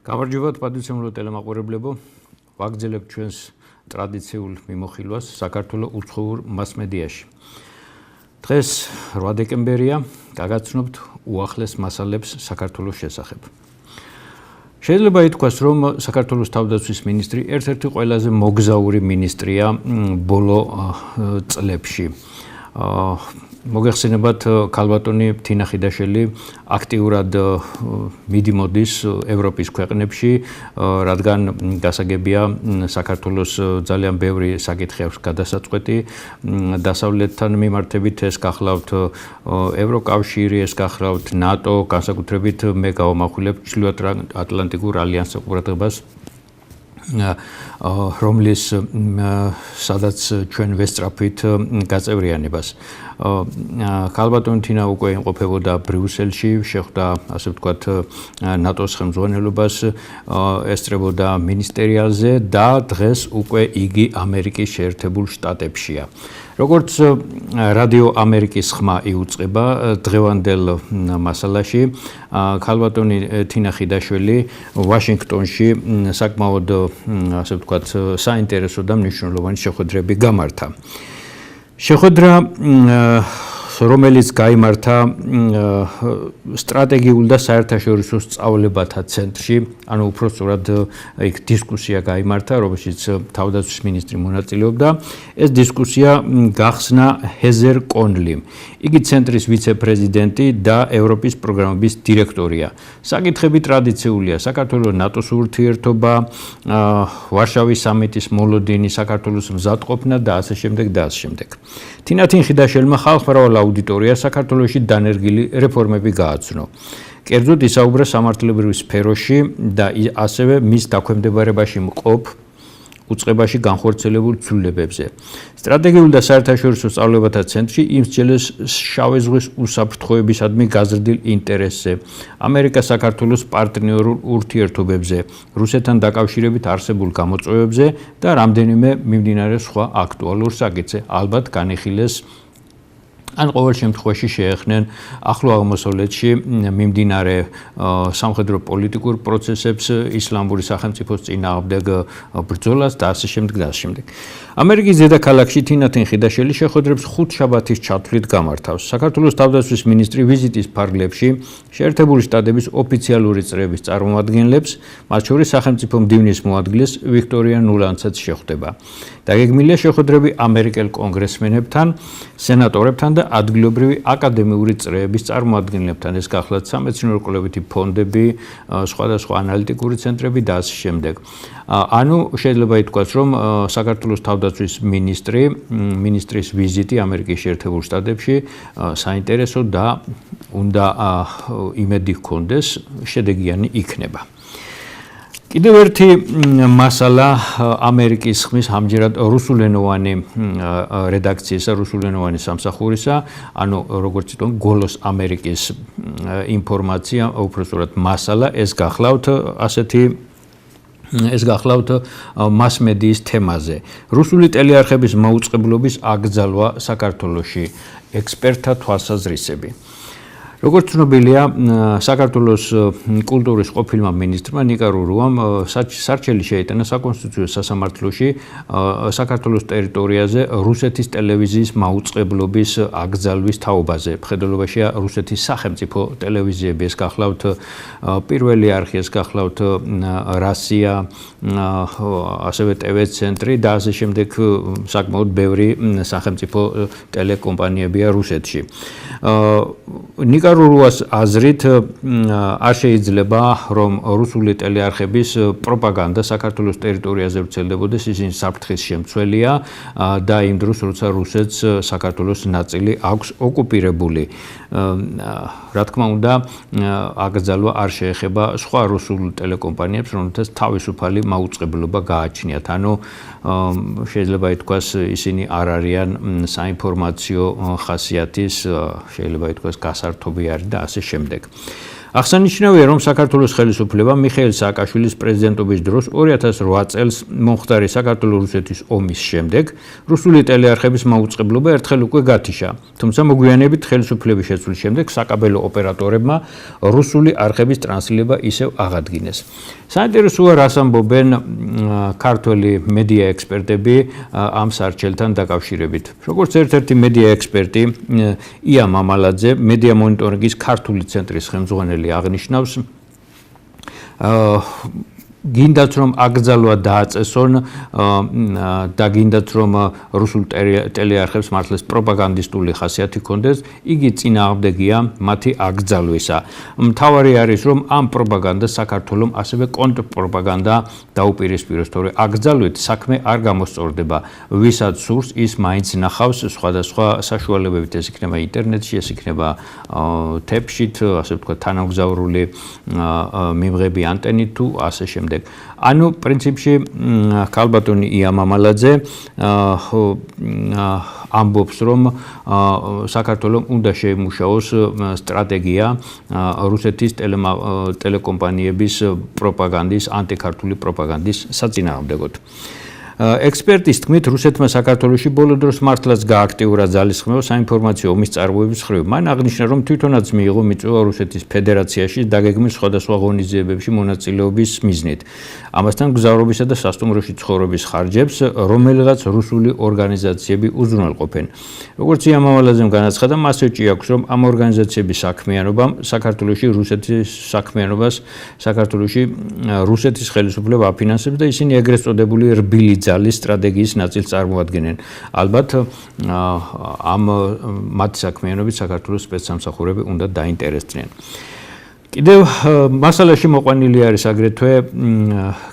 გამარჯობათ პატივისმცემლო ტელემაყურებლებო, ვაგრძელებთ ჩვენს ტრადიციულ მიმოხილვას საქართველოს უცხოურ მასმედიაში. დღეს 8 დეკემბერია, გაგაცნობთ უახლეს მასალებს საქართველოს შესახებ. შეიძლება ითქვას, რომ საქართველოს თავდაცვის მინისტრი ერთ-ერთი ყველაზე მოგზაური მინისტრია ბოლო წლებში. მოგეხსენებათ, ქალბატონი თინა ხიდაშელი აქტიურად მიდიმოდის ევროპის ქვეყნებში, რადგან გასაგებია საქართველოს ძალიან ბევრი საკითხი აქვს გადასაწყვეტი, დასავლეთთან მიმართებით ეს გახლავთ ევროკავშირი, ეს გახლავთ ნატო, განსაკუთრებით მე გავამახვილებ ჩრდილოატლანტიკურ ალიანსს ყურადღებას, რომლის სადაც ჩვენ ვესწრაფვით გაწევრიანებას. ქალბატონი თინა უკვე იმყოფებოდა ბრიუსელში, შეხვდა ასე ვთქვათ ნატოს ხელმძღვანელობას, ესწრებოდა მინისტერიალზე და დღეს უკვე იგი ამერიკის შეერთებულ შტატებშია. როგორც რადიო ამერიკის ხმა იუწყება დღევანდელ მასალაში, ქალბატონი თინა ხიდაშვილი ვაშინგტონში საკმაოდ ასე ვთქვათ საინტერესო და მნიშვნელოვანი შეხვედრები გამართა. შეხვედრა რომელიც გაიმართა სტრატეგიულ და საერთაშორისო სწავლებათა ცენტრში, ანუ უпростоრად იქ დისკუსია გაიმართა, რომელშიც თავდაცვის მინისტრი მონაწილეობდა. ეს დისკუსია გახსნა ჰეზერ კონლიმ. იგი ცენტრის ვიცე-პრეზიდენტი და ევროპის პროგრამების დირექტორია. საკითხები ტრადიციულია: საქართველოს ნატოს ურთიერთობა, ვარშავის სამიტის მოლოდინი, საქართველოს მზადყოფნა და ასე შემდეგ და ასე შემდეგ. თინა ხიდაშელმა ხალხმრავალ აუდიტორია საქართველოში დანერგილი რეფორმები გააცნო. კერძოდ ისაუბრა სამართლებრივ სფეროში და ასევე მის დაქვემდებარებაში მყოფ უწყებაში განხორციელებულ ცვლილებებზე. სტრატეგიულ და საერთაშორისო სწავლებათა ცენტრში იმსჯელეს შავი ზღვის უსაფრთხოებისადმი გაზრდილ ინტერესზე, ამერიკა-საქართველოს პარტნიორულ ურთიერთობებზე, რუსეთთან დაკავშირებით არსებულ გამოწვევებზე და რამდენიმე მიმდინარე სხვა აქტუალურ საკითხზე. ალბათ განიხილეს ან ყოველ შემთხვევაში შეეხნენ ახლო აღმოსავლეთში მიმდინარე სამხედრო პოლიტიკურ პროცესებს, ისლამური სახელმწიფოს წინააღმდეგ ბრძოლას და ასე შემდეგ და ასე შემდეგ. ამერიკის დედაქალაქში თინა ხიდაშელი შეხვედრებს 5 შაბათის ჩათვლით გამართავს. საქართველოს თავდაცვის მინისტრი ვიზიტის ფარგლებში შეერთებული შტატების ოფიციალური წრეების წარმომადგენლებს, მათ შორის სახელმწიფო მდივნის მოადგილეს ვიქტორია ნულანდსაც შეხვდება. დაგეგმილია შეხვედრები ამერიკელ კონგრესმენებთან, სენატორებთან და ადგილობრივი აკადემიური წრეების წარმომადგენლებთან, ეს გახლავთ სამეცნიერო-კვლევითი ფონდები, სხვადასხვა ანალიტიკური ცენტრები და ასე შემდეგ. ანუ შეიძლება ითქვას, რომ საქართველოს თავდაცვის მინისტრის ვიზიტი ამერიკის შეერთებულ შტატებში საინტერესო და უნდა იმედი ჰქონდეს შედეგიანი იქნება. კიდევ ერთი მასალა ამერიკის ხმის ამჯერად რუსულენოვანი რედაქციისა, რუსულენოვანი სამსახურისა, ანუ როგორც იტყვიან გოლოს ამერიკის ინფორმაცია, უпростоრად მასალა, ეს გახლავთ მასმედიის თემაზე. რუსული ტელეარხების მაუწყებლობის აკრძალვა საქართველოში, ექსპერტთა თვალსაზრისები. როგორც ცნობილია, საქართველოს კულტურის ყოფილმა მინისტრმა ნიკა რურუამ სარჩელი შეიტანა საკონსტიტუციო სასამართლოში საქართველოს ტერიტორიაზე რუსეთის ტელევიზიის მაუწყებლობის აკრძალვის თაობაზე. მხედველობაშია რუსეთის სახელმწიფო ტელევიზიები, ეს გახლავთ პირველი არხი, ეს გახლავთ რასია, ასევე TV ცენტრი და ასე შემდეგ საკმაოდ ბევრი სახელმწიფო ტელეკომპანიებია რუსეთში. ნიკა რურუას აზრით არ შეიძლება, რომ რუსული ტელეარხების პროპაგანდა საქართველოს ტერიტორიაზე ვრცელდებოდეს, ისინი საფრთხის შემცველია და იმ დროს, როცა რუსეთს საქართველოს ნაწილი აქვს ოკუპირებული. რა თქმა უნდა, აკრძალვა არ შეეხება სხვა რუსულ ტელეკომპანიებს, რომელთაც თავისუფალი მაუწყებლობა გააჩნიათ. ანუ შეიძლება ითქვას, ისინი არ არიან საინფორმაციო ხასიათის, შეიძლება ითქვას გასართობი არის და ასე შემდეგ. აღსანიშნავია, რომ საქართველოს ხელისუფლებამ მიხეილ სააკაშვილის პრეზიდენტობის დროს 2008 წელს მომხდარი საქართველო-რუსეთის ომის შემდეგ რუსული ტელეარხების მაუწყებლობა ერთხელ უკვე გათიშა. თუმცა მოგვიანებით ხელისუფლების შეცვლის შემდეგ საკაბელო ოპერატორებმა რუსული არხების ტრანსლირება ისევ აღადგინეს. საინტერესოა, რას ამბობენ ქართველი მედია ექსპერტები ამ სარჩელთან დაკავშირებით. როგორც ერთ-ერთი მედია ექსპერტი ია მამალაძე, მედია მონიტორინგის ქართული ცენტრის ხელმძღვანელი აღნიშნავს, გინდათ რომ აკრძალვა დააწესონ და გინდათ რომ რუსულ ტელეარხებს მართლაც პროპაგანდისტული ხასიათი ჰქონდეს, იგი წინააღმდეგია მათი აკრძალვისა. მთავარი არის რომ ამ პროპაგანდას საქართველოს ასევე კონტრპროპაგანდა დაუპირისპიროს, თორე აკრძალვით საქმე არ გამოსწორდება. ვისაც სურს, ის მაინც ნახავს სხვადასხვა საშუალებებით, ეს იქნება ინტერნეტში, ეს იქნება თეფშით, ასე ვთქვათ, თანამგზავრული მიმღები ანტენით თუ ასე შემდეგ. ანუ პრინციპში ქალბატონი ია მამალაძე ამბობს, რომ საქართველოს უნდა შეიმუშაოს სტრატეგია რუსეთის ტელეკომპანიების პროპაგანდის, ანტიქართული პროპაგანდის საწინააღმდეგოდ. ექსპერტის თქმით, რუსეთმა საქართველოში ბოლო დროს მართლაც გააქტიურა ძალისხმევა საინფორმაციო ომის წარმოების მხრივ. მან აღნიშნა, რომ თვითონაც მიიღო მიწვევა რუსეთის ფედერაციაში დაგეგმილ სხვადასხვა ღონისძიებებში მონაწილეობის მიზნით. ამასთან გზავრობისა და სასტუმროში ცხოვრების ხარჯებს რომელიღაც რუსული ორგანიზაციები უზრუნველყოფენ. როგორც ია მამალაძემ განაცხადა, მას ეჭვია აქვს, რომ ამ ორგანიზაციების საქმიანობამ საქართველოში რუსეთის ხელისუფლება აფინანსებს და ისინი ეგრეთ წოდებული რბილი ძალის სტრატეგიის ნაწილს წარმოადგენენ. ალბათ ამ მათ საქმიანობით საქართველოს სპეცსამსახურები უნდა დაინტერესდნენ. კიდევ მასალაში მოყვანილი არის აგრეთვე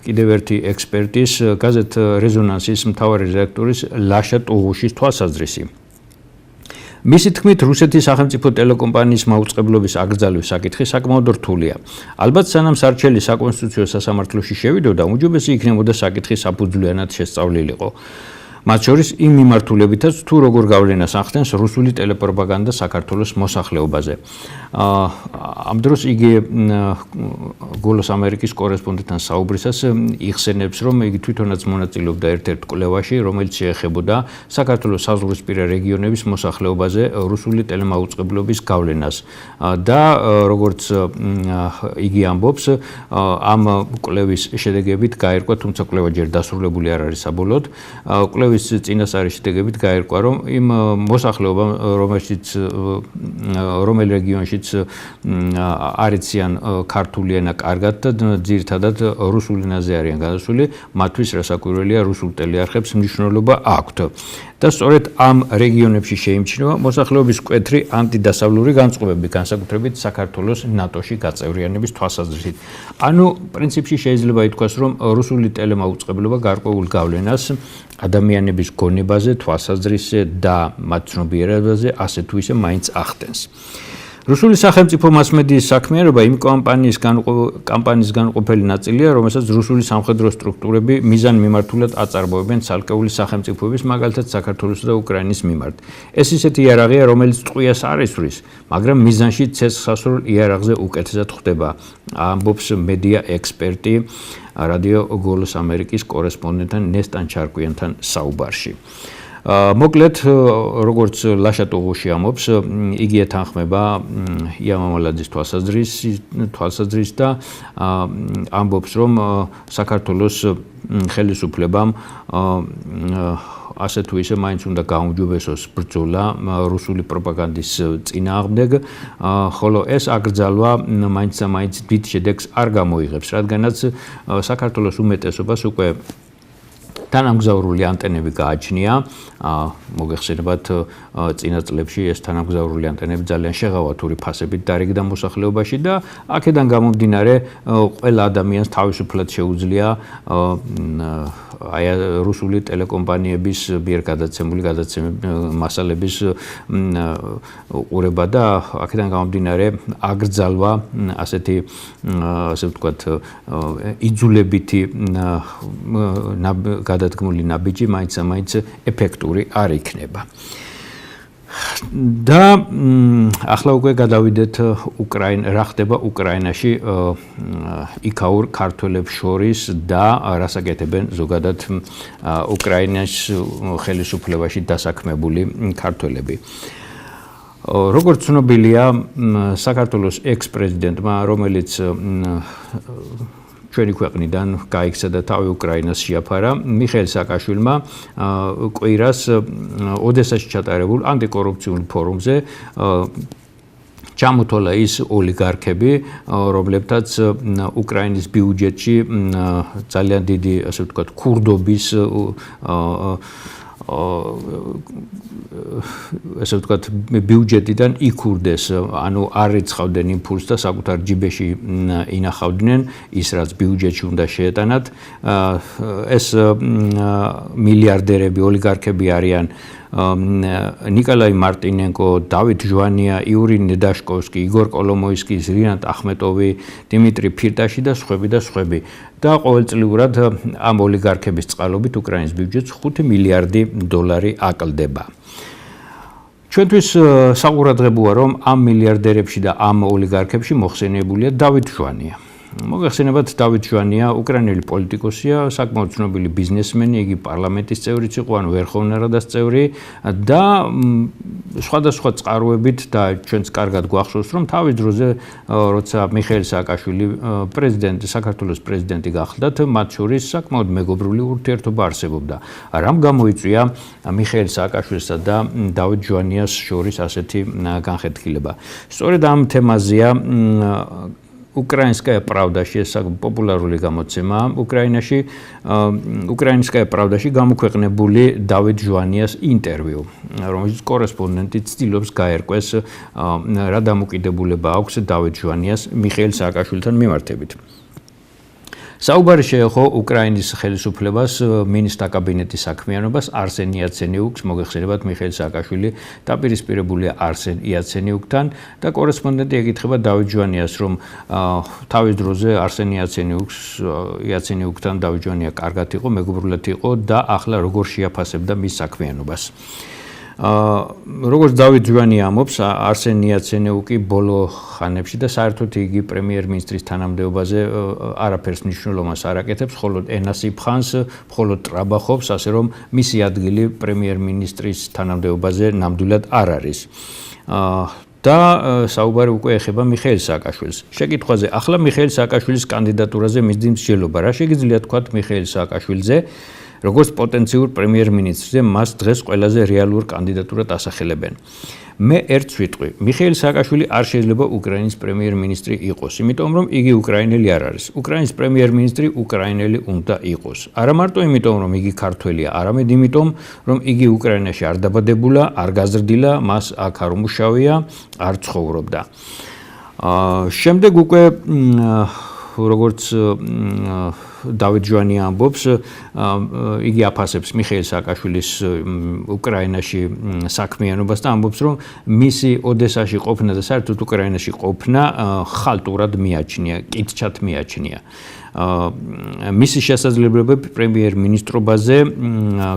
კიდევ ერთი ექსპერტის, გაზეთ რეზონანსის მთავარი რედაქტორის ლაშა ტუღუშის თვალსაზრისი. მისი თქმით, რუსეთის სახელმწიფო ტელეკომპანიის მაუწყებლობის აკრძალვის საკითხი საკმაოდ რთულია. ალბათ სანამ სარჩელი საკონსტიტუციო სასამართლოში შევიდოდა, უმჯობესი იქნებოდა საკითხი საფუძვლიანად შესწავლილიყო. მათ შორის იმ მიმართულებითაც, თუ როგორ გავლენას ახდენს რუსული ტელეპროპაგანდა საქართველოს მოსახლეობაზე. ამ დროს იგი გოლოს ამერიკის კორესპონდენტთან საუბრისას იხსენებს, რომ იგი თვითონაც მონაწილეობდა ერთ-ერთ კვლევაში, რომელიც შეეხებოდა საქართველოს საზღვრისპირა რეგიონების მოსახლეობაზე რუსული ტელემაუწყებლობის გავლენას. და როგორც იგი ამბობს, ამ კვლევის შედეგებით გაერკვა, თუმცა კვლევა ჯერ დასრულებული არ არის საბოლოოდ, კვლევის წინასწარი შედეგებით გაერკვა, რომ იმ მოსახლეობამ, რომელ რეგიონშიც არიციან ქართული ენა კარგად და ძირითადად რუსულ ენაზე არიან გადასული, მათთვის რასაკვირველია რუსულ ტელეარხებს მნიშვნელობა აქვთ. და სწორედ ამ რეგიონებში შეიმჩნევა მოსახლეობის მკვეთრი ანტიდასავლური განწყობები, განსაკუთრებით საქართველოს ნატოში გაწევრიანების თვალსაზრისით. ანუ პრინციპში შეიძლება ითქვას, რომ რუსული ტელემაუწყებლობა გარკვეულ გავლენას ადამიანების გონებაზე, თვალსაზრისზე და მათ ცნობიერებაზე ასე თუ ისე მაინც ახდენს. რუსული სახელმწიფო მასმედიის საქმიანობა იმ კამპანიის განუყოფელი ნაწილია, რომელსაც რუსული სამხედრო სტრუქტურები მიზანმიმართულად აწარმოებენ ცალკეული სახელმწიფოების, მაგალითად საქართველოს და უკრაინის მიმართ. ეს ისეთი იარაღია, რომელიც ტყვიას არ ისვრის, მაგრამ მიზანში ცეცხლსასროლ იარაღზე უკეთესად ხვდება, ამბობს მედია ექსპერტი რადიო გოლოს ამერიკის კორესპონდენტთან ნესტან ჩარკვიანთან საუბარში. მოკლედ, როგორც ლაშა ტუღუში ამბობს, იგი ეთანხმება ია მამალაძის თვალსაზრისით და ამბობს, რომ საქართველოს ხელისუფლებამ ასე თუ ისე მაინც უნდა გაუმჯობესოს ბრძოლა რუსული პროპაგანდის წინააღმდეგ, ხოლო ეს აკრძალვა მაინც და მაინც დიდ შედეგს არ გამოიღებს, რადგანაც საქართველოს უმეტესობას უკვე თანამგზავრული ანტენები გააჩნია. მოგეხსენებათ, წინა წლებში ეს თანამგზავრული ანტენები ძალიან შეღავათური ფასებით დარიგდა მოსახლეობაში და აქედან გამომდინარე ყველა ადამიანს თავისუფლად შეუძლია რუსული ტელეკომპანიების მიერ გადაცემული მასალების უყურება და აქედან გამომდინარე აკრძალვა ასე ვთქვათ იძულებითი გადადგმული ნაბიჯი მაინც-მაინც ეფექტური არ იქნება. და ახლა უკვე გადავიდეთ რა ხდება უკრაინაში იქაურ ქართველებს შორის და რას აკეთებენ ზოგადად უკრაინის ხელისუფლებაში დასაქმებული ქართველები. როგორც ცნობილია, საქართველოს ექს-პრეზიდენტმა, რომელიც ჩვენი ქვეყნიდან გაიქცა და თავი უკრაინას შეაფარა, მიხეილ სააკაშვილმა კვირას ოდესაში ჩატარებულ ანტიკორუფციულ ფორუმზე ჩამოთვალა ის ოლიგარქები, რომლებთაც უკრაინის ბიუჯეტში ძალიან დიდი, ასე ვთქვათ, ქურდობის ასე ვთქვათ, ბიუჯეტიდან იქურდეს, ანუ არ ეცხავდნენ იმპულსს და საკუთარ ჯიბეში ინახავდნენ ის, რაც ბიუჯეტში უნდა შეეტანათ. ეს მილიარდერები, ოლიგარქები არიან ნიკოლაი მარტინენკო, დავით ჟვანია, იური ნედაშკოვსკი, იგორ კოლომოისკი, რინატ ახმეტოვი, დიმიტრი ფირტაში და სხვები. და ყოველწლიურად ამ ოლიგარქების წყალობით უკრაინის ბიუჯეტს 5 მილიარდი დოლარი აკლდება. ჩვენთვის საყურადღებოა, რომ ამ მილიარდერებში და ამ ოლიგარქებში მოხსენიებულია დავით ჟვანია. მოგეხსენებათ, დავით ჟვანია უკრაინელი პოლიტიკოსია, საკმაოდ ცნობილი ბიზნესმენი, იგი პარლამენტის წევრიც იყო, ანუ ვერხოვნა რადას წევრი და სხვადასხვა წყაროებით და ჩვენც კარგად გვახსოვს, რომ თავის დროზე, როცა მიხეილ სააკაშვილი საქართველოს პრეზიდენტი გახლდათ, მათ შორის საკმაოდ მეგობრული ურთიერთობა არსებობდა. რამ გამოიწვია მიხეილ სააკაშვილსა და დავით ჟვანიას შორის ასეთი განხეთქილება? სწორედ ამ თემაზეა Ukrainskaya Pravdashi ეს პოპულარული გამოცემა უკრაინაში Ukrainskaya Pravdashi გამოქვეყნებული დავით ჟვანიას ინტერვიუ, რომელიც კორესპონდენტი ცდილობს გაერკვეს რა დამოკიდებულება აქვს დავით ჟვანიას მიხეილ სააკაშვილთან მიმართებით. საუბარი შეეხო უკრაინის ხელისუფლებას, მინისტრთა კაბინეტის საქმიანობას არსენ იაცენიუკს, მოგეხსენებათ მიხეილ სააკაშვილი დაპირისპირებულია არსენ იაცენიუკთან და კორესპონდენტი ეკითხება დავით ჟვანიას, რომ თავის დროზე არსენ იაცენიუკთან დავით ჟვანია კარგად იყო, მეგობრულად იყო და ახლა როგორ შეაფასებდა მის საქმიანობას. როგორც დავით ჟვანია ამბობს, არსენ იაცენიუკი ბოლო ხანებში და საერთოდ იგი პრემიერ-მინისტრის თანამდებობაზე არაფერს მნიშვნელობას არ აკეთებს, მხოლოდ ენას იფხანს, მხოლოდ ტრაბახობს, ასე რომ მისი ადგილი პრემიერ-მინისტრის თანამდებობაზე ნამდვილად არ არის. და საუბარი უკვე ეხება მიხეილ სააკაშვილს. შეკითხვაზე, ახლა მიხეილ სააკაშვილის კანდიდატურაზე მისდევს მსჯელობა. რა შეგიძლია თქვათ მიხეილ სააკაშვილზე? როგორც პოტენციურ პრემიერ-მინისტრზე მას დღეს ყველაზე რეალურ კანდიდატურად ასახელებენ. მე ერთს ვიტყვი, მიხეილ სააკაშვილი არ შეიძლება უკრაინის პრემიერ-მინისტრი იყოს, იმიტომ რომ იგი უკრაინელი არ არის. უკრაინის პრემიერ-მინისტრი უკრაინელი უნდა იყოს. არა მარტო იმიტომ რომ იგი ქართველია, არამედ იმიტომ რომ იგი უკრაინაში არ დაბადებულა, არ გაზრდილა, მას აქ არ უმუშავია, არ ცხოვრობდა. შემდეგ უკვე როგორც დავით ჟვანია ამბობს, იგი აფასებს მიხეილ სააკაშვილის უკრაინაში საქმიანობას და ამბობს, რომ მისი ოდესაში ყოფნა და საერთოდ უკრაინაში ყოფნა ხალტურად მიაჩნია, კითჩად მიაჩნია. მისი შესაძლებლობები პრემიერ-მინისტრობაზე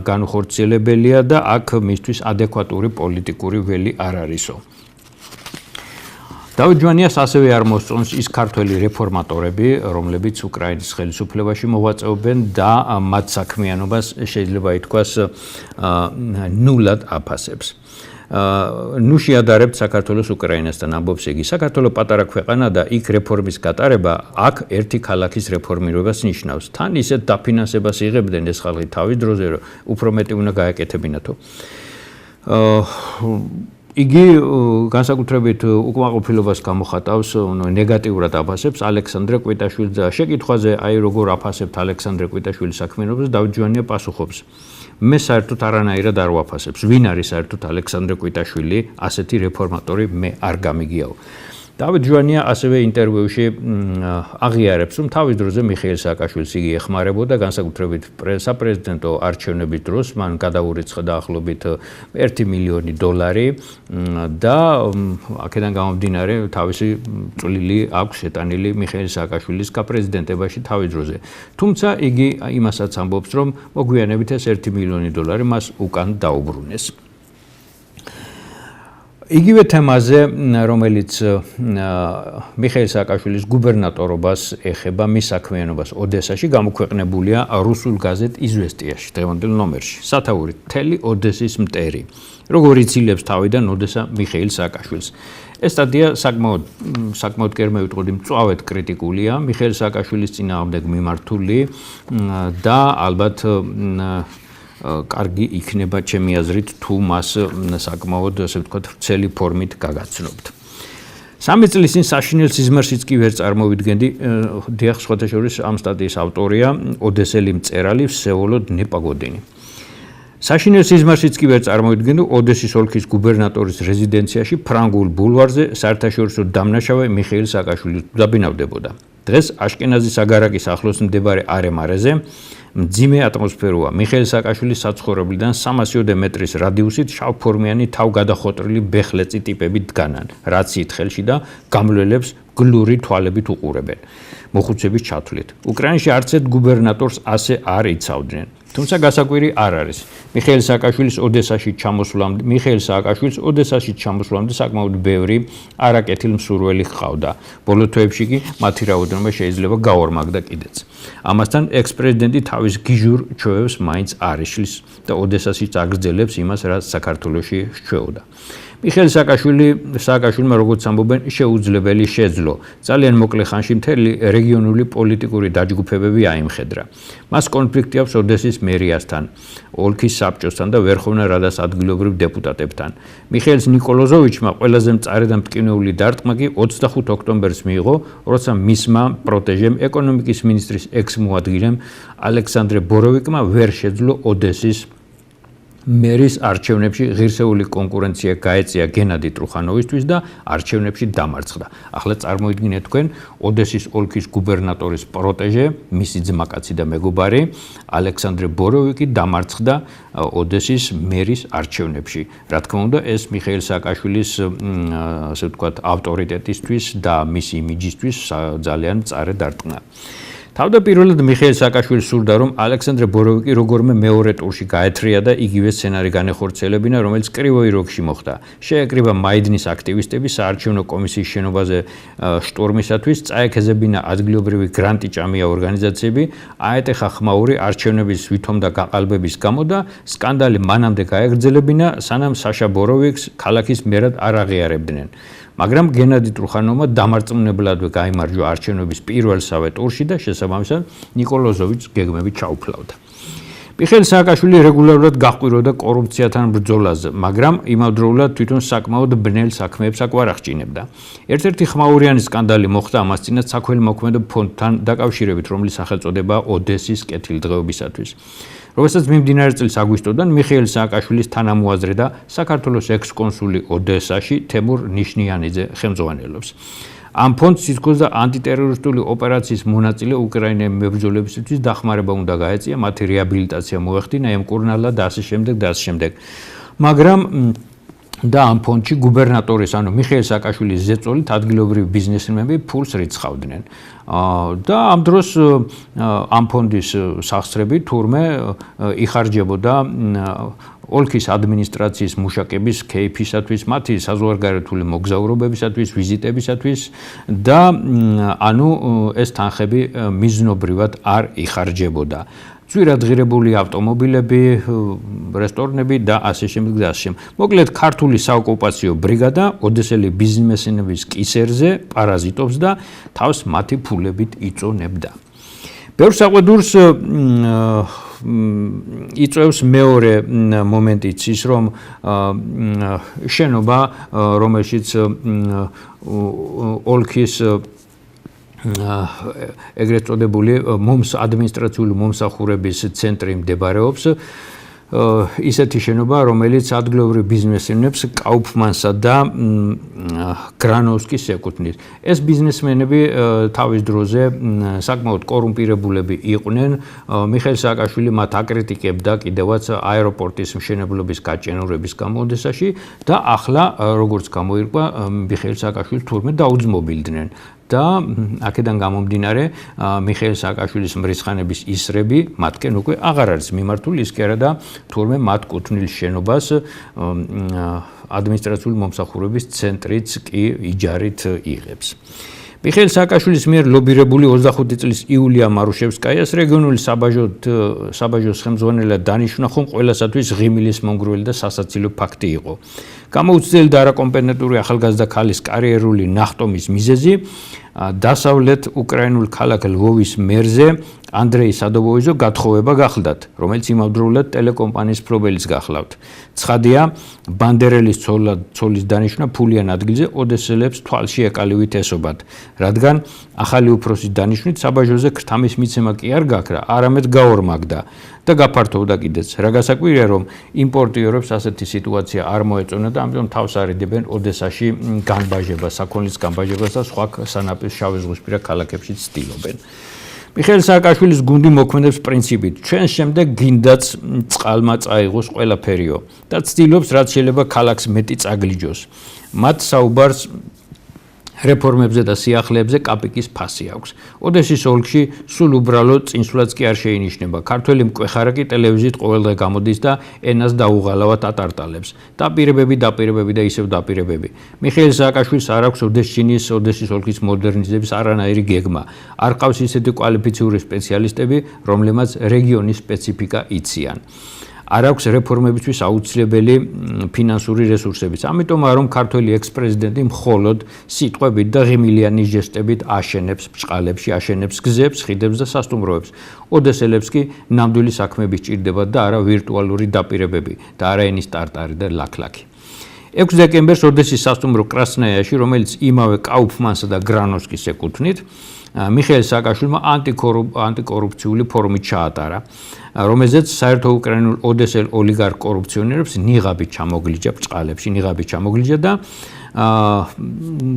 განუხორციელებელია და აქ მისთვის ადეკვატური პოლიტიკური ველი არ არისო. დავით ჟვანიას ასევე არ მოსწონს ის ქართველი რეფორმატორები, რომლებიც უკრაინის ხელისუფლებაში მოღვაწეობენ და მათ საქმიანობას შეიძლება ითქვას ნულად აფასებს. ნუ შეადარებთ საქართველოს უკრაინასთან, ამბობს იგი. საქართველო პატარა ქვეყანა და იქ რეფორმის გატარება აქ ერთი ქალაქის რეფორმირებას ნიშნავს. თან ისეთ დაფინანსებას იღებდნენ ეს ხალხი თავის დროზე, რომ უფრო მეტი უნდა გააკეთებინათო. იგი განსაკუთრებით უკმაყოფილებას გამოხატავს, ნეგატიურად აფასებს ალექსანდრე კვიტაშვილს და შეკითხვაზე, აი როგორ აფასებთ ალექსანდრე კვიტაშვილის საქმიანობას, დავით ჟვანია პასუხობს. მე საერთოდ არანაირად არ ვაფასებს. ვინ არის საერთოდ ალექსანდრე კვიტაშვილი, ასეთი რეფორმატორი მე არ გამიგიაო. დავით ჟვანია ასევე ინტერვიუში აღიარებს, რომ თავის დროზე მიხეილ სააკაშვილს იგი ეხმარებოდა, განსაკუთრებით საპრეზიდენტო არჩევნების დროს, მან გადაურიცხა დაახლოებით 1 მილიონი დოლარი და აქედან გამომდინარე თავისი წვლილი აქვს შეტანილი მიხეილ სააკაშვილის კაპრეზიდენტებაში თავის დროზე. თუმცა იგი იმასაც ამბობს, რომ მოგვიანებით ეს 1 მილიონი დოლარი მას უკან დაუბრუნეს. იგივე თემაზე, რომელიც მიხეილ სააკაშვილის გუბერნატორობას ეხება, მის საქმიანობას ოდესაში გამოქვეყნებულია რუსულ გაზეთ „იზვესტიაში“ დღევანდელ ნომერში. სათაური მთელი ოდესის მტერი. როგორ იცილებს თავიდან ოდესა მიხეილ სააკაშვილს. ეს სტატია საკმაოდ კი არ მევიტყოდი, მწვავედ კრიტიკულია მიხეილ სააკაშვილის წინააღმდეგ მიმართული და ალბათ კარგი იქნება ჩემი აზრით თუ მას საკმაოდ ასე ვთქვათ ვრცელი ფორმით გაგაცნობთ. 3 წლის წინ საშინელ სიზმარშიც კი ვერ წარმოვიდგენდი, დიახ, სხვათა შორის ამ სტატიის ავტორია ოდესელი მწერალი ვსევოლოდ ნეპაგოდინი. საშინელ სიზმარშიც კი ვერ წარმოვიდგენდი ოდესის ოლქის გუბერნატორის რეზიდენციაში ფრანგულ ბულვარზე საერთაშორისო დამნაშავე მიხეილ სააკაშვილი დაბინავდებოდა. დღეს აშკენაზის აგარაკის ახლოს მდებარე არემარეზე მძიმე ატმოსფეროა. მიხეილ სააკაშვილის საცხოვრებლიდან 300 მეტრის რადიუსით შავფორმიანი თავგადახოტრილი ბეხლეწი ტიპები დგანან, რაციით ხელში და გამლველებს გლური თვალებით უყურებენ. მოხუცების ჩათვლით. უკრაინაში არც ერთ გუბერნატორს ასე არ იცავდნენ. თუმცა გასაკვირი არ არის. მიხეილ სააკაშვილის ოდესაში ჩამოსვლამდე საკმაოდ ბევრი არაკეთილ მსურველი ჰყავდა. ბოლო თვეებში კი მათი რაოდენობა შეიძლება გაორმაგდა კიდეც. ამასთან ექს-პრეზიდენტი თავის გიჟურ ჩვევებს მაინც არ იშლის და ოდესაშიც აგრძელებს იმას, რაც საქართველოში სჩვეოდა. მიხეილ სააკაშვილმა, როგორც ამბობენ, შეუძლებელი შეძლო. ძალიან მოკლე ხანში მთელი რეგიონული პოლიტიკური დაჯგუფებები აიმხედრა. მას კონფლიქტი აქვს ოდესის მერიასთან, ოლქის საბჭოსთან და ვერხოვნა რადას ადგილობრივ დეპუტატებთან. მიხეილ ნიკოლოზოვიჩმა ყველაზე მწარე და მტკივნეული დარტყმა კი 25 ოქტომბერს მიიღო, როცა მისმა პროტეჟემ, ეკონომიკის მინისტრის ექს-მოადგილემ ალექსანდრე ბოროვიკმა ვერ შეძლო ოდესის მერის არჩევნებში ღირსეული კონკურენცია გაეწია გენადი ტრუხანოვისთვის და არჩევნებში დამარცხდა. ახლა წარმოიდგინეთ თქვენ, ოდესის ოლქის გუბერნატორის პროტეჟე, მისი ძმაკაცი და მეგობარი ალექსანდრე ბოროვიკი დამარცხდა ოდესის მერის არჩევნებში. რა თქმა უნდა, ეს მიხეილ სააკაშვილის ასე ვთქვათ ავტორიტეტისთვის და მისი იმიჯისთვის ძალიან მწარე დარტყმა. თავდაპირველად მიხეილ სააკაშვილს სურდა, რომ ალექსანდრე ბოროვიკი როგორმე მეორე ტურში გაეთრია და იგივე სცენარი განეხორციელებინა, რომელიც კრივოი როგში მოხდა. შეეკრიბა მაიდნის აქტივისტები საარჩევნო კომისიის შენობაზე შტორმისათვის, წაეკეზებინა ადგილობრივი გრანტი-ჭამია ორგანიზაციები, აეტეხა ხმაური არჩევნების ვითომ და გაყალბების გამო და სკანდალი მანამდე გაეგრძელებინა, სანამ საშა ბოროვიკს ქალაქის მერად არ აღიარებდნენ. მაგრამ გენადი ტრუხანოვმა დამარწმუნებლად გაიმარჯვა არჩევნების პირველსავე ტურში და შესაბამისად ნიკოლოზოვიჩს გეგმები ჩაუფლავდა. მიხეილ სააკაშვილი რეგულარულად გაჰყვიროდა კორუფციასთან ბრძოლაზე, მაგრამ იმავდროულად თვითონ საკმაოდ ბნელ საქმეებს აქ არ აღჭინებდა. ერთ-ერთი ხმაურიანი სკანდალი მოხდა ამას წინათ საქველმოქმედო ფონდთან დაკავშირებით, რომლის სახელწოდება ოდესის კეთილდღეობისათვის. როდესაც მიმდინარე წლის აგვისტოდან მიხეილ სააკაშვილის თანამოაზრე და საქართველოს ექს-კონსული ოდესაში თემურ ნიშნიანიძე ხელმძღვანელობს. ამ ფონდს სისქოს და ანტიტერორისტული ოპერაციის მონაწილე უკრაინელი მებრძოლებისთვის დახმარება უნდა გაეწია, მათი რეაბილიტაცია მოეხდინა, ემკურნალა და ასე შემდეგ. მაგრამ და ამ ფონდში გუბერნატორის, ანუ მიხეილ სააკაშვილის ზეწოლით ადგილობრივი ბიზნესმენები ფულს რიცხავდნენ. და ამ დროს ამ ფონდის სახსრები თურმე იხარჯებოდა ოლქის ადმინისტრაციის მუშაკების ქეიფისათვის, მათი საზღვარგარეთული მოგზაურობებისათვის, ვიზიტებისათვის და ანუ ეს თანხები მიზნობრივად არ იხარჯებოდა. ძვირადღირებული ავტომობილები, რესტორნები და ასე შემდეგ. მოკლედ, ქართული საოკუპაციო ბრიგადა ოდესელი ბიზნესმენების კისერზე პარაზიტობს და თავს მათი ფულებით იწონებდა. ბევრ საყვედურს იწვევს მეორე მომენტიც ის, რომ შენობა, რომელშიც ოლქის ეგრეთ წოდებული ადმინისტრაციული მომსახურების ცენტრი მდებარეობს, ისეთი შენობა, რომელიც ადგილობრივ ბიზნესმენებს კაუფმანსა და გრანოვსკის ეკუთვნის. ეს ბიზნესმენები თავის დროზე საკმაოდ კორუმპირებულები იყვნენ. მიხეილ სააკაშვილი მათ აკრიტიკებდა კიდევაც აეროპორტის მშენებლობის გაჭიანურების გამო ოდესაში და ახლა როგორც გამოირკვა მიხეილ სააკაშვილს თურმე დაუძმობილდნენ. და აქედან გამომდინარე მიხეილ სააკაშვილის მრისხანების ისრები მათკენ უკვე აღარ არის მიმართული, ის კი არა და თურმე მათ კუთვნილ შენობას ადმინისტრაციული მომსახურების ცენტრიც კი იჯარით იღებს. მიხეილ სააკაშვილის მიერ ლობირებული 25 წლის იულია მარუშევსკაიას რეგიონული საბაჟოს ხელმძღვანელად დანიშნა ხომ ყველასათვის ღიმილის მომგვრელი და სასაცილო ფაქტი იყო. გამოუცდელი და არაკომპეტენტური ახალგაზრდა ქალის კარიერული ნახტომის მიზეზი დასავლეთ უკრაინულ ქალაქ ლვოვის მერზე ანდრეი სადობოიზო გათხოვება გახლდათ, რომელიც იმავდროულად ტელეკომპანიის მფლობელიც გახლავთ. ცხადია, ბანდერელის ცოლის დანიშვნა ფულიან ადგილზე ოდესელებს თვალში ეკალივით ესობათ, რადგან ახალი უფროსის დანიშვნით საბაჟოზე ქრთამის მიცემა კი არ გაქრა, არამედ გაორმაგდა და გაფართოვდა კიდეც. რა გასაკვირია, რომ იმპორტიორებს ასეთი სიტუაცია არ მოეწონა და ამიტომ თავს არიდებენ ოდესაში განბაჟებას, საქონლის განბაჟებას და სხვა სანაპიროს შავიზღვისპირა ქალაქებში ცდილობენ. მიხეილ სააკაშვილის გუნდი მოქმედებს პრინციპით, ჩვენ შემდეგ გინდაც წყალმა წაიღოს ყველაფერიო და ცდილობს რაც შეიძლება ქალაქს მეტი წაგლიჯოს. მათ საუბარს რეფორმებზე და სიახლეებზე კაპიკის ფასი აქვს. ოდესის ოლქში სულ უბრალო წინსვლაც კი არ შეინიშნება. ქართველი მკვეხარა კი ტელევიზიით ყოველდღე გამოდის და ენას დაუღალავად ატარტალებს. დაპირებები და ისევ დაპირებები. მიხეილ სააკაშვილს არ აქვს ოდესის ოლქის მოდერნიზების არანაირი გეგმა. არ ყავს ისეთი კვალიფიციური სპეციალისტები, რომლებმაც რეგიონის სპეციფიკა იციან. არ აქვს რეფორმებისთვის აუცილებელი ფინანსური რესურსებიც. ამიტომ რომ ქართველი ექს-პრეზიდენტი მხოლოდ სიტყვებით და ღიმილიანი ჟესტებით აშენებს ბჭყალებში, აშენებს გზებს, ხიდებს და სასტუმროებს. ოდესელებს კი ნამდვილი საქმეები სჭირდებათ და არა ვირტუალური დაპირებები და არა ენის ტარტარი და ლაქლაქი. 6 დეკემბერს ოდესის სასტუმრო კრასნაიაში, რომელიც იმავე კაუფმანსა და გრანოვსკის ეკუთვნით, მიხეილ სააკაშვილმა ანტიკორუფციული ფორუმი ჩაატარა, რომელზეც საერთო უკრაინულ ოდესელ ოლიგარქ კორუფციონერებს ნიღაბით ჩამოგლიჯა ბჭყალებში, და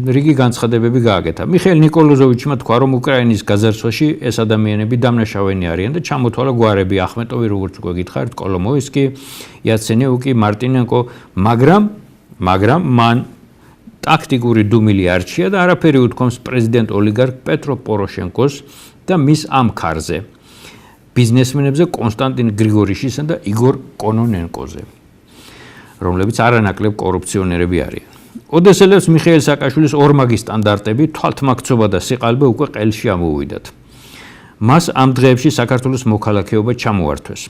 რიგი განცხადებები გააკეთა. მიხეილ ნიკოლოზოვიჩმა თქვა, რომ უკრაინის გაძარცვაში ეს ადამიანები დამნაშავენი არიან და ჩამოთვალა გვარები ახმეტოვი, როგორც უკვე გითხარით, კოლომოისკი, იაცენიუკი, მარტინენკო, მაგრამ მან ტაქტიკური დუმილი არჩია და არაფერი უთქვამს პრეზიდენტ ოლიგარქ პეტრო პოროშენკოს და მის ამ ქარზე ბიზნესმენებზე კონსტანტინ გრიგორიშისა და იგორ კონონენკოზე, რომლებიც არანაკლებ კორუფციონერები არიან. ოდესელებს მიხეილ სააკაშვილის ორმაგი სტანდარტები, თვალთმაქცობა და სიყალბე უკვე ყელში ამოუვიდათ. მას ამ დღეებში საქართველოს მოქალაქეობა ჩამოართვეს.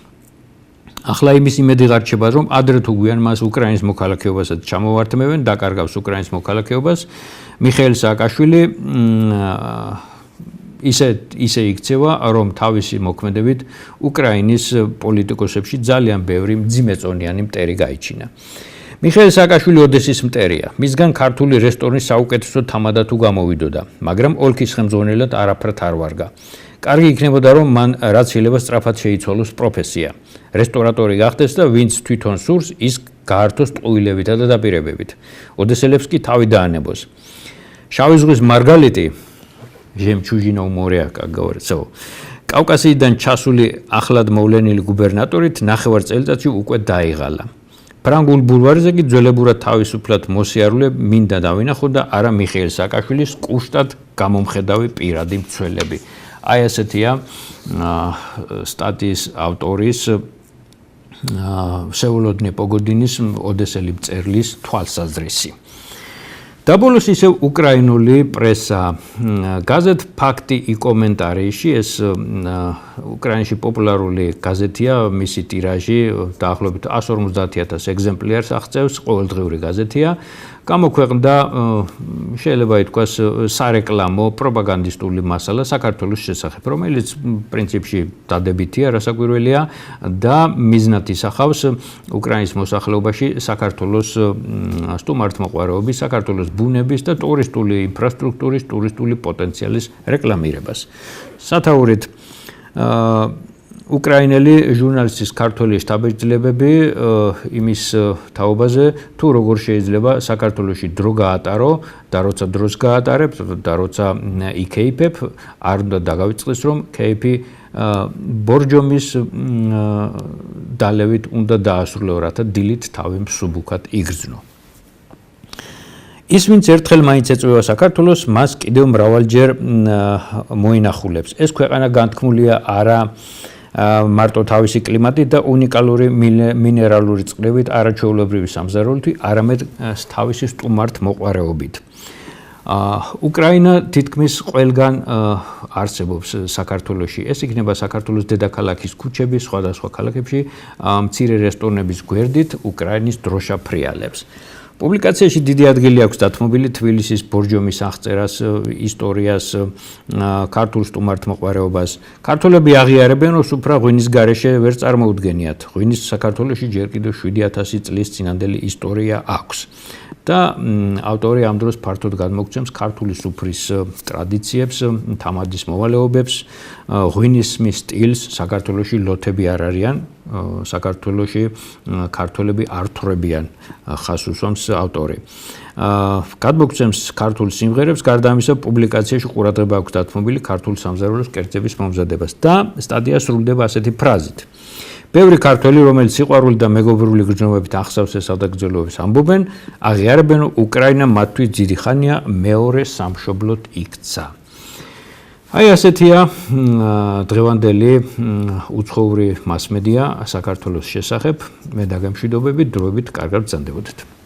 ახლა იმის იმედი გარჩება, რომ ადრე თუ გვიან მას უკრაინის მოქალაქეობასაც ჩამოვართმევენ, დაკარგავს უკრაინის მოქალაქეობას. მიხეილ სააკაშვილი ისე იქცევა, რომ თავისი მოქმედებით უკრაინის პოლიტიკოსებში ძალიან ბევრი მძიმეწონიანი მტერი გაიჩინა. მიხეილ სააკაშვილი ოდესის მტერია. მისგან ქართული რესტორნის საუკეთესო თამადა თუ გამოვიდოდა, მაგრამ ოლქის ხელმძღვანელად არაფრად არ ვარგა. კარგი იქნებოდა, რომ მან რაც შეიძლება სწრაფად შეიცვალოს პროფესია. რესტორატორი გახდეს და ვინც თვითონ სურს, ის გაართოს ტყუილებითა და დაპირებებით. ოდესელებს კი თავი დაანებოს. შავი ზღვის მარგალიტი ჟემჩუჟინო მორეა, как говорится. კავკასიიდან ჩასული ახლად მოვლენილი გუბერნატორით ნახევარ წელიწადში უკვე დაიღალა. ფრანგულ ბულვარზე კი ძველებურად თავისუფლად მოსიარულე მინდა დავინახო და არა მიხეილ სააკაშვილის კუშტად გამომხედავი პირადი მცველები. აი ესეთია სტატიის ავტორის ვსევოლოდ ნეპოგოდინის ოდესელი მწერლის თვალსაზრისი. დაბოლოს ისევ უკრაინული პრესა. გაზეთ ფაქტი i კომენტარიში, ეს უკრაინაში პოპულარული გაზეთია, მისი ტირაჟი დაახლოებით 150,000 ეგზემპლიარს აღწევს, ყოველდღიური გაზეთია. გამოქვეყნდა შეიძლება ითქვას სარეკლამო პროპაგანდისტული მასალა საქართველოს შესახებ, რომელიც პრინციპში დადებითია, რასაკვირველია და მიზნად ისახავს უკრაინის მოსახლეობაში საქართველოს სტუმართმოყვარეობის, საქართველოს ბუნების და ტურისტული ინფრასტრუქტურის, ტურისტული პოტენციალის რეკლამირებას. სათაურით უკრაინელი ჟურნალისტის ქართველი შტაბ-ჯილებები იმის თაობაზე, თუ როგორ შეიძლება საქართველოში დრო გაატარო და როცა დროს გაატარებ და როცა იქეიფებ, არ უნდა დაგავიწყდეს, რომ ქეიფი ბორჯომის დალევით უნდა დაასრულო, რათა დილით თავი მსუბუქად იგრძნო. ის ვინც ერთხელ მაინც ეწვევა საქართველოს, მას კიდევ მრავალჯერ მოინახულებს. ეს ქვეყანა განთქმულია არა მარტო თავისი კლიმატით და უნიკალური მინერალური წყლებით, არაჩვეულებრივი სამზარეულოთი, არამედ თავისი სტუმართ მოყვარეობით. უკრაინა თითქმის ყველგან არსებობს საქართველოში. ეს იქნება საქართველოს დედაქალაქის ქუჩები, სხვადასხვა ქალაქებში, მცირე რესტორნების გვერდით უკრაინის დროშა ფრიალებს. პუბლიკაციაში დიდი ადგილი აქვს დათმობილი თბილისის ბორჯომის აღწერას, ისტორიას, ქართულ სტუმართმოყვარეობას. ქართველები აღიარებენ, რომ სუფრა ღვინის გარეშე ვერ წარმოუდგენიათ. ღვინის საქართველოში ჯერ კიდევ 7000 წლის წინანდელი ისტორია აქვს. და ავტორი ამ დროს ფართოდ გადმოგცემს ქართული სუფრის ტრადიციებს, თამადის მოვალეობებს, ღვინის სტილს. საქართველოში ლოთები არ არიან, საქართველოში ქართველები არ თვრებიან, ხას უსვამს ავტორი. გადმოგცემს ქართულ სიმღერებს, გარდა ამისა პუბლიკაციაში ყურადღება აქვს დათმობილი ქართულ სამზარეულოს კერძების მომზადებას და სტატია სრულდება ასეთი ფრაზით. ბევრი ქართველი, რომელიც სიყვარული და მეგობრული გრძნობებით ახსავს ეს ავდაგრძელვებს, ამბობენ, აღიარებენ, რომ უკრაინა მათთვის დიდი ხანია მეორე სამშობლოდ იქცა. აი ასეთია დღევანდელი უცხოური მასმედია საქართველოს შესახებ. მე დაგემშვიდობებით, დროებით კარგად ბრძანდებოდეთ.